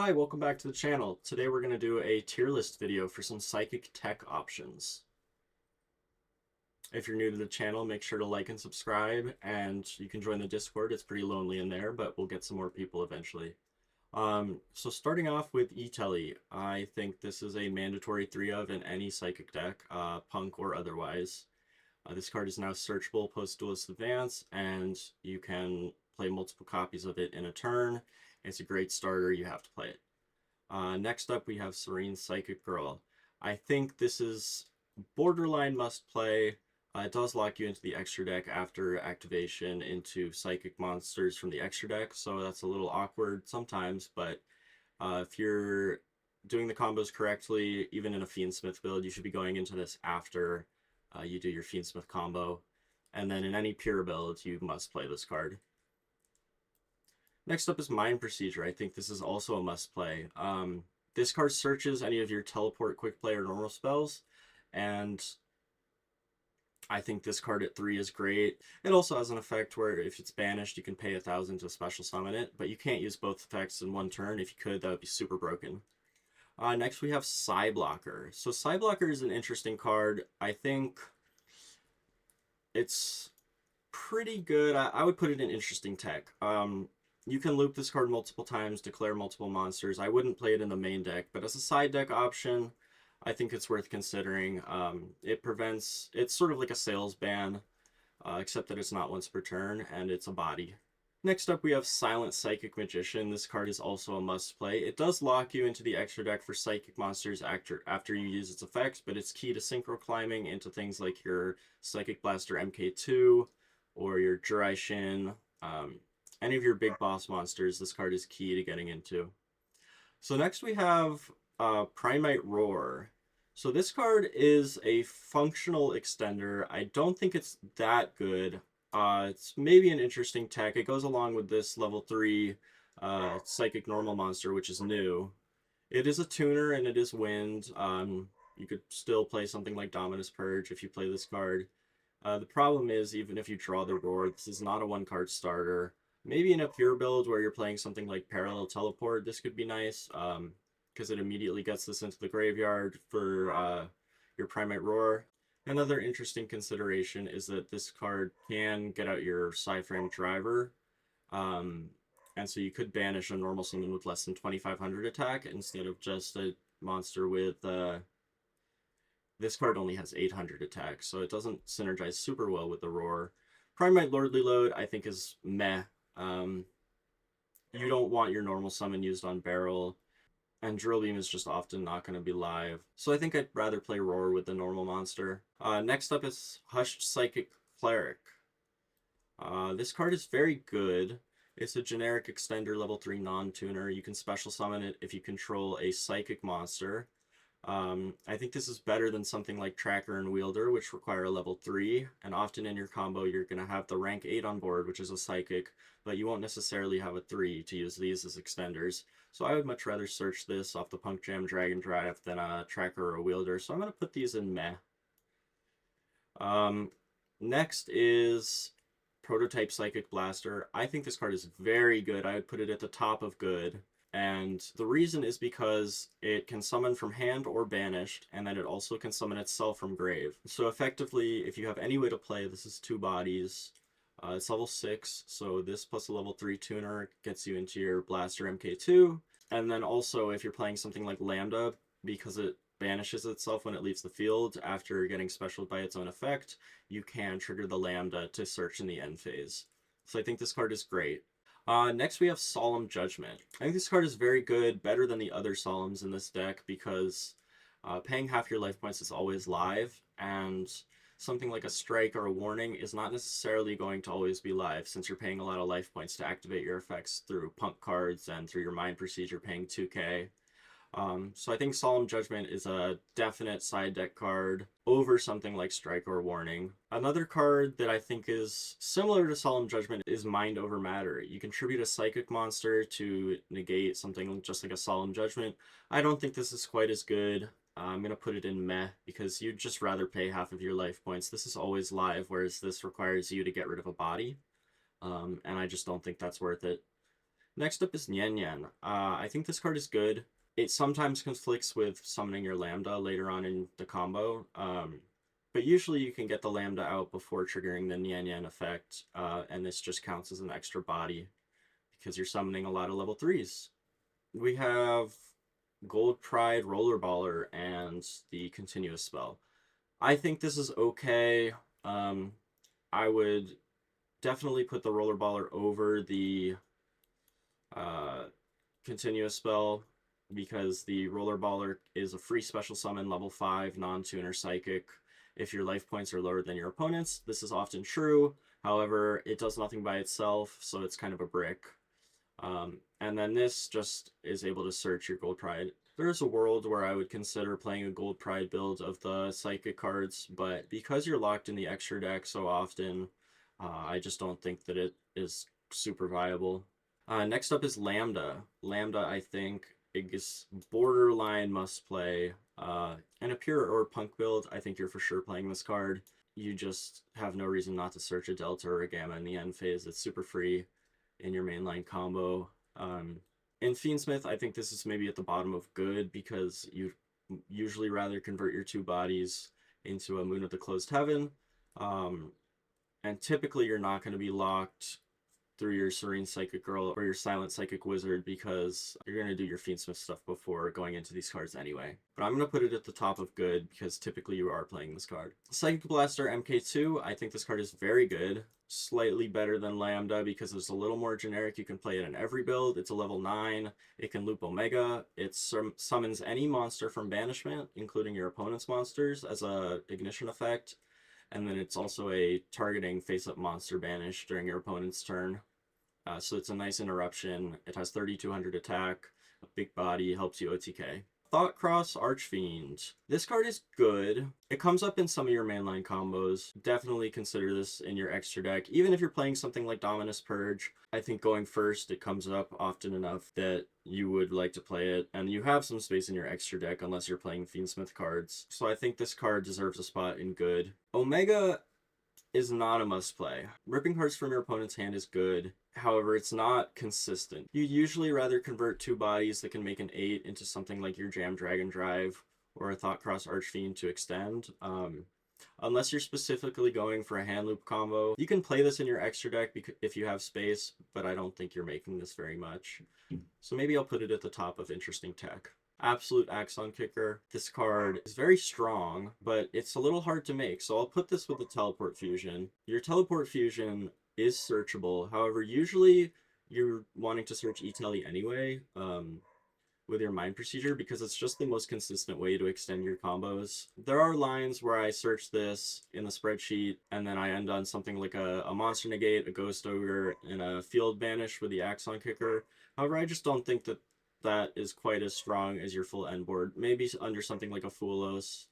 Hi, welcome back to the channel. Today we're going to do a tier list video for some psychic tech options. If you're new to the channel, make sure to like and subscribe, and you can join the Discord. It's pretty lonely in there, but we'll get some more people eventually. So starting off with Etelly, I think this is a mandatory 3 of in any psychic deck, punk or otherwise. This card is now searchable post-Duelist Advance, and you can play multiple copies of it in a turn. It's a great starter, you have to play it. Next up, we have Serene Psychic Girl. I think this is borderline must play. It does lock you into the extra deck after activation into psychic monsters from the extra deck, so that's a little awkward sometimes, but if you're doing the combos correctly, even in a Fiendsmith build, you should be going into this after you do your Fiendsmith combo. And then in any pure build, you must play this card. Next up is Mind Procedure. I think this is also a must play. This card searches any of your teleport, quick play, or normal spells, and I think this card at 3 is great. It also has an effect where if it's banished, you can pay 1,000 to special summon it, but you can't use both effects in one turn. If you could, that would be super broken. Next, we have Psyblocker. So Psyblocker is an interesting card. I think it's pretty good. I would put it in interesting tech. You can loop this card multiple times, declare multiple monsters. I wouldn't play it in the main deck, but as a side deck option, I think it's worth considering. It's sort of like a sales ban, except that it's not once per turn, and it's a body. Next up, we have Silent Psychic Magician. This card is also a must play. It does lock you into the extra deck for psychic monsters after you use its effects, but it's key to synchro climbing into things like your Psychic Blaster MK2 or your Jirai Shin. Any of your big boss monsters, this card is key to getting into. So next we have Primite Roar. So this card is a functional extender. I don't think it's that good. It's maybe an interesting tech. It goes along with this level 3 Psychic Normal monster, which is new. It is a tuner and it is wind. You could still play something like Dominus Purge if you play this card. The problem is, even if you draw the Roar, this is not a one-card starter. Maybe in a pure build where you're playing something like Parallel Teleport, this could be nice, because it immediately gets this into the graveyard for your Primate Roar. Another interesting consideration is that this card can get out your Psyframe Driver, and so you could banish a normal summon with less than 2,500 attack instead of just a monster with this card only has 800 attack, so it doesn't synergize super well with the Roar. Primite Lordly Load, I think, is meh. You don't want your normal summon used on Barrel, and Drill Beam is just often not going to be live. So I think I'd rather play Roar with the normal monster. Next up is Hushed Psychic Cleric. This card is very good. It's a generic extender level 3 non-tuner. You can special summon it if you control a psychic monster. I think this is better than something like Tracker and Wielder, which require a level 3, and often in your combo you're going to have the rank 8 on board, which is a Psychic, but you won't necessarily have a 3 to use these as extenders. So I would much rather search this off the Punk Jam Dragon Drive than a Tracker or a Wielder, so I'm going to put these in meh. Next is Prototype Psychic Blaster. I think this card is very good. I would put it at the top of good. And the reason is because it can summon from hand or banished, and then it also can summon itself from grave. So effectively, if you have any way to play, this is 2 bodies. It's level 6, so this plus a level 3 tuner gets you into your Blaster MK2. And then also, if you're playing something like Lambda, because it banishes itself when it leaves the field after getting specialed by its own effect, you can trigger the Lambda to search in the end phase. So I think this card is great. Next we have Solemn Judgment. I think this card is very good, better than the other Solemns in this deck, because paying half your life points is always live, and something like a Strike or a Warning is not necessarily going to always be live, since you're paying a lot of life points to activate your effects through Punk cards and through your Mind Procedure paying 2k. So I think Solemn Judgment is a definite side deck card over something like Strike or Warning. Another card that I think is similar to Solemn Judgment is Mind Over Matter. You contribute a psychic monster to negate something just like a Solemn Judgment. I don't think this is quite as good. I'm going to put it in meh because you'd just rather pay half of your life points. This is always live, whereas this requires you to get rid of a body. And I just don't think that's worth it. Next up is Nian Nian. I think this card is good. It sometimes conflicts with summoning your Lambda later on in the combo, but usually you can get the Lambda out before triggering the Nian Nian effect, and this just counts as an extra body because you're summoning a lot of level 3s. We have Gold Pride Rollerballer and the Continuous Spell. I think this is okay. I would definitely put the Rollerballer over the uh, Continuous Spell because the Rollerballer is a free special summon level 5 non-tuner psychic. If your life points are lower than your opponent's, this is often true. However, it does nothing by itself, so it's kind of a brick. And then this just is able to search your Gold Pride. There's a world where I would consider playing a Gold Pride build of the Psychic cards, but because you're locked in the extra deck so often, I just don't think that it is super viable. Next up is Lambda. Lambda, I think, is borderline must play. In a pure or punk build, I think you're for sure playing this card. You just have no reason not to search a Delta or a Gamma in the end phase. It's super free in your mainline combo. In Fiendsmith, I think this is maybe at the bottom of good because you usually rather convert your 2 bodies into a Moon of the Closed Heaven. And typically you're not going to be locked through your Serene Psychic Girl or your Silent Psychic Wizard because you're going to do your Fiendsmith stuff before going into these cards anyway. But I'm going to put it at the top of good because typically you are playing this card. Psychic Blaster MK2, I think this card is very good. Slightly better than Lambda because it's a little more generic. You can play it in every build. It's a level 9. It can loop Omega. It summons any monster from banishment, including your opponent's monsters, as a ignition effect. And then it's also a targeting face-up monster banish during your opponent's turn. So it's a nice interruption. It has 3200 attack, a big body, helps you OTK. Thoughtcross Archfiend. This card is good. It comes up in some of your mainline combos. Definitely consider this in your extra deck. Even if you're playing something like Dominus Purge, I think going first, it comes up often enough that you would like to play it. And you have some space in your extra deck unless you're playing Fiendsmith cards. So I think this card deserves a spot in good. Omega is not a must play. Ripping cards from your opponent's hand is good. However, it's not consistent. You'd usually rather convert 2 bodies that can make an 8 into something like your Jam Dragon Drive or a Thoughtcross Archfiend to extend. Unless you're specifically going for a hand loop combo. You can play this in your extra deck if you have space, but I don't think you're making this very much. So maybe I'll put it at the top of interesting tech. Absolute Axon Kicker. This card is very strong, but it's a little hard to make, so I'll put this with the Teleport Fusion. Your Teleport Fusion is searchable, however, usually you're wanting to search E-Tele anyway with your Mind Procedure because it's just the most consistent way to extend your combos. There are lines where I search this in the spreadsheet and then I end on something like a Monster Negate, a Ghost Ogre, and a Field Banish with the Axon Kicker. However, I just don't think that that is quite as strong as your full end board. Maybe under something like a Fulos,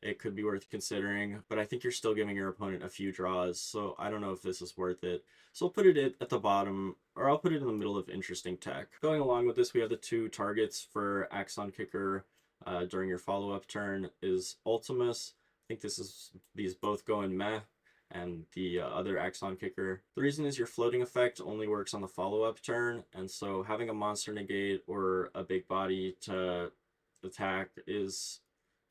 it could be worth considering, but I think you're still giving your opponent a few draws, so I don't know if this is worth it. So I'll put it at the bottom, or I'll put it in the middle of interesting tech. Going along with this, we have the 2 targets for Axon Kicker during your follow-up turn is Ultimus. I think these both go in meh, and the other Axon Kicker. The reason is your floating effect only works on the follow-up turn, and so having a Monster Negate or a big body to attack is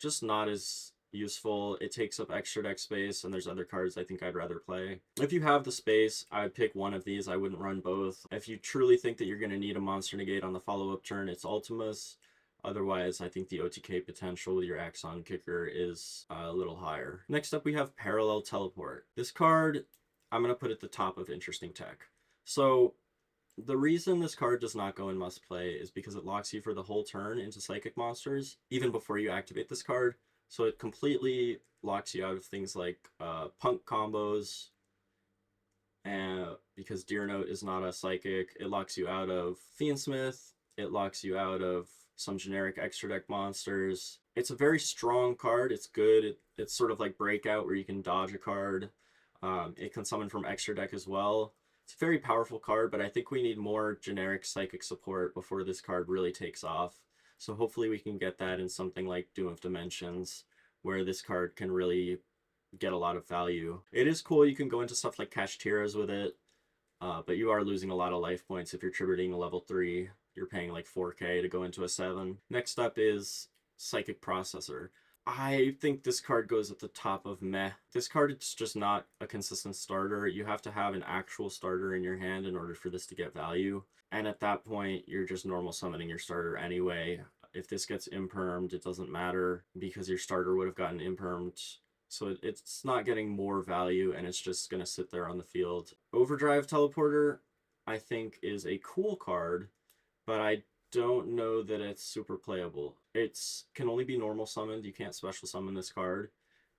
just not as useful. It takes up extra deck space, and there's other cards I think I'd rather play. If you have the space, I'd pick one of these. I wouldn't run both. If you truly think that you're going to need a Monster Negate on the follow-up turn, it's Ultimus. Otherwise, I think the OTK potential with your Axon Kicker is a little higher. Next up, we have Parallel Teleport. This card, I'm going to put at the top of interesting tech. So the reason this card does not go in must play is because it locks you for the whole turn into Psychic monsters, even before you activate this card. So it completely locks you out of things like Punk combos, and because Deer Note is not a Psychic, it locks you out of Fiendsmith, it locks you out of some generic extra deck monsters. It's a very strong card. It's good. It's sort of like Breakout where you can dodge a card. It can summon from extra deck as well. It's a very powerful card, but I think we need more generic Psychic support before this card really takes off. So hopefully we can get that in something like Doom of Dimensions, where this card can really get a lot of value. It is cool. You can go into stuff like Kashtira's with it. but you are losing a lot of life points if you're tributing a level 3. You're paying like 4k to go into a 7. Next up is Psychic Processor. I think this card goes at the top of meh. This card is just not a consistent starter. You have to have an actual starter in your hand in order for this to get value. And at that point, you're just normal summoning your starter anyway. If this gets impermed, it doesn't matter because your starter would have gotten impermed. So it's not getting more value and it's just going to sit there on the field. Overdrive Teleporter, I think, is a cool card, but I don't know that it's super playable. It's can only be normal summoned. You can't special summon this card.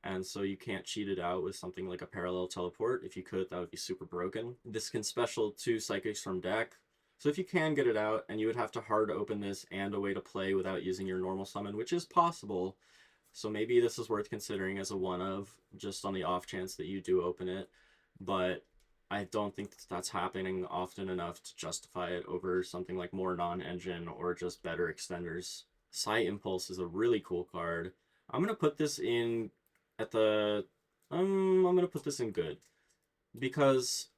And so you can't cheat it out with something like a parallel teleport. If you could, that would be super broken. This can special 2 psychics from deck. So if you can get it out, and you would have to hard open this and a way to play without using your normal summon, which is possible. So maybe this is worth considering as a one of, just on the off chance that you do open it. But I don't think that's happening often enough to justify it over something like more non-engine or just better extenders. Psi Impulse is a really cool card. I'm gonna put this in at the I'm gonna put this in good because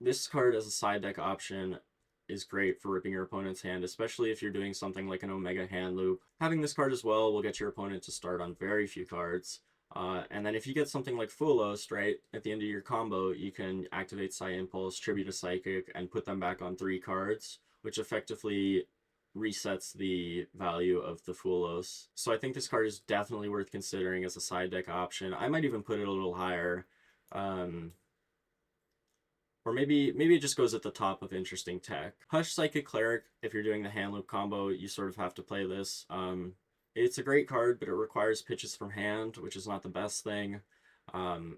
this card as a side deck option is great for ripping your opponent's hand, especially if you're doing something like an Omega hand loop. Having this card as well will get your opponent to start on very few cards. And then if you get something like Fulos, right, at the end of your combo, you can activate Psi Impulse, tribute a Psychic, and put them back on 3 cards, which effectively resets the value of the Fulos. So I think this card is definitely worth considering as a side deck option. I might even put it a little higher. Or maybe it just goes at the top of interesting tech. Hush Psychic Cleric, if you're doing the hand loop combo, you sort of have to play this. It's a great card, but it requires pitches from hand, which is not the best thing.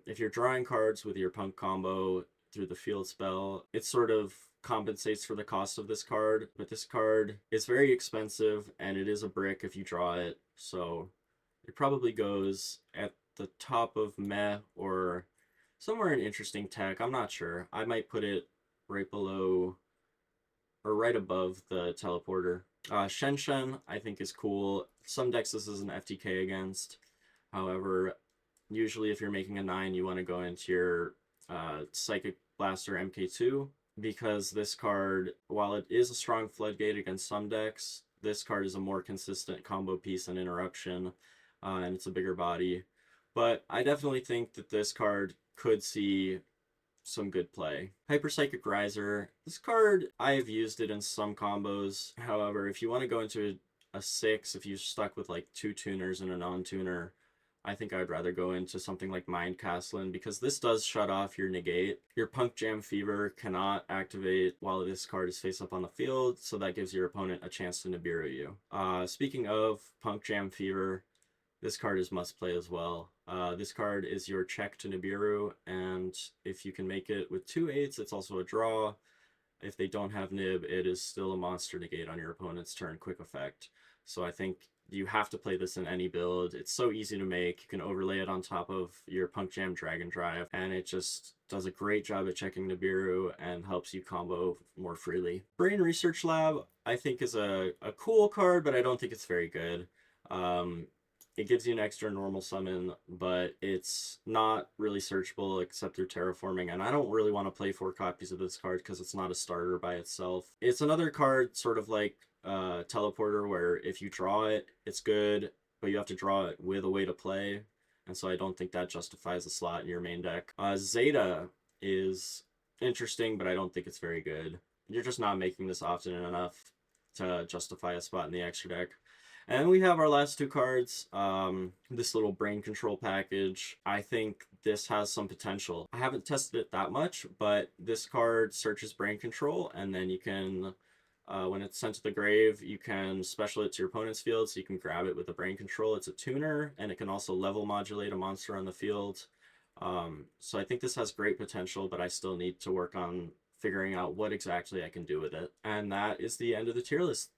If you're drawing cards with your punk combo through the field spell, it sort of compensates for the cost of this card, but this card is very expensive and it is a brick if you draw it, so it probably goes at the top of meh or somewhere in interesting tech. I'm not sure. I might put it right below or right above the teleporter. Shen Shen, I think, is cool. Some decks this is an FTK against. However, usually if you're making a 9, you want to go into your Psychic Blaster MK2 because this card, while it is a strong floodgate against some decks, this card is a more consistent combo piece and interruption, and it's a bigger body. But I definitely think that this card could see some good play. Hyper Psychic Riser. This card, I have used it in some combos. However, if you want to go into a 6, if you're stuck with like 2 tuners and a non-tuner, I think I'd rather go into something like Mind Castlin because this does shut off your negate. Your Punk Jam Fever cannot activate while this card is face up on the field, so that gives your opponent a chance to Nibiru you. Speaking of Punk Jam Fever, this card is must play as well. This card is your check to Nibiru, and if you can make it with 2 8s, it's also a draw. If they don't have Nib, it is still a monster negate on your opponent's turn, quick effect. So I think you have to play this in any build. It's so easy to make. You can overlay it on top of your Punk Jam Dragon Drive, and it just does a great job at checking Nibiru and helps you combo more freely. Brain Research Lab, I think, is a cool card, but I don't think it's very good. It gives you an extra normal summon, but it's not really searchable except through terraforming, and I don't really want to play 4 copies of this card because it's not a starter by itself. It's another card sort of like Teleporter, where if you draw it, it's good, but you have to draw it with a way to play, and so I don't think that justifies a slot in your main deck. Zeta is interesting, but I don't think it's very good. You're just not making this often enough to justify a spot in the extra deck. And we have our last 2 cards, this little brain control package. I think this has some potential. I haven't tested it that much, but this card searches brain control, and then you can, when it's sent to the grave, you can special it to your opponent's field, so you can grab it with the brain control. It's a tuner, and it can also level modulate a monster on the field. So I think this has great potential, but I still need to work on figuring out what exactly I can do with it. And that is the end of the tier list.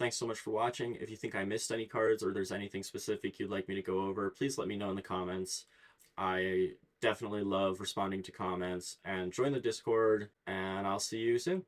Thanks so much for watching. If you think I missed any cards or there's anything specific you'd like me to go over, please let me know in the comments. I definitely love responding to comments, and join the Discord, and I'll see you soon.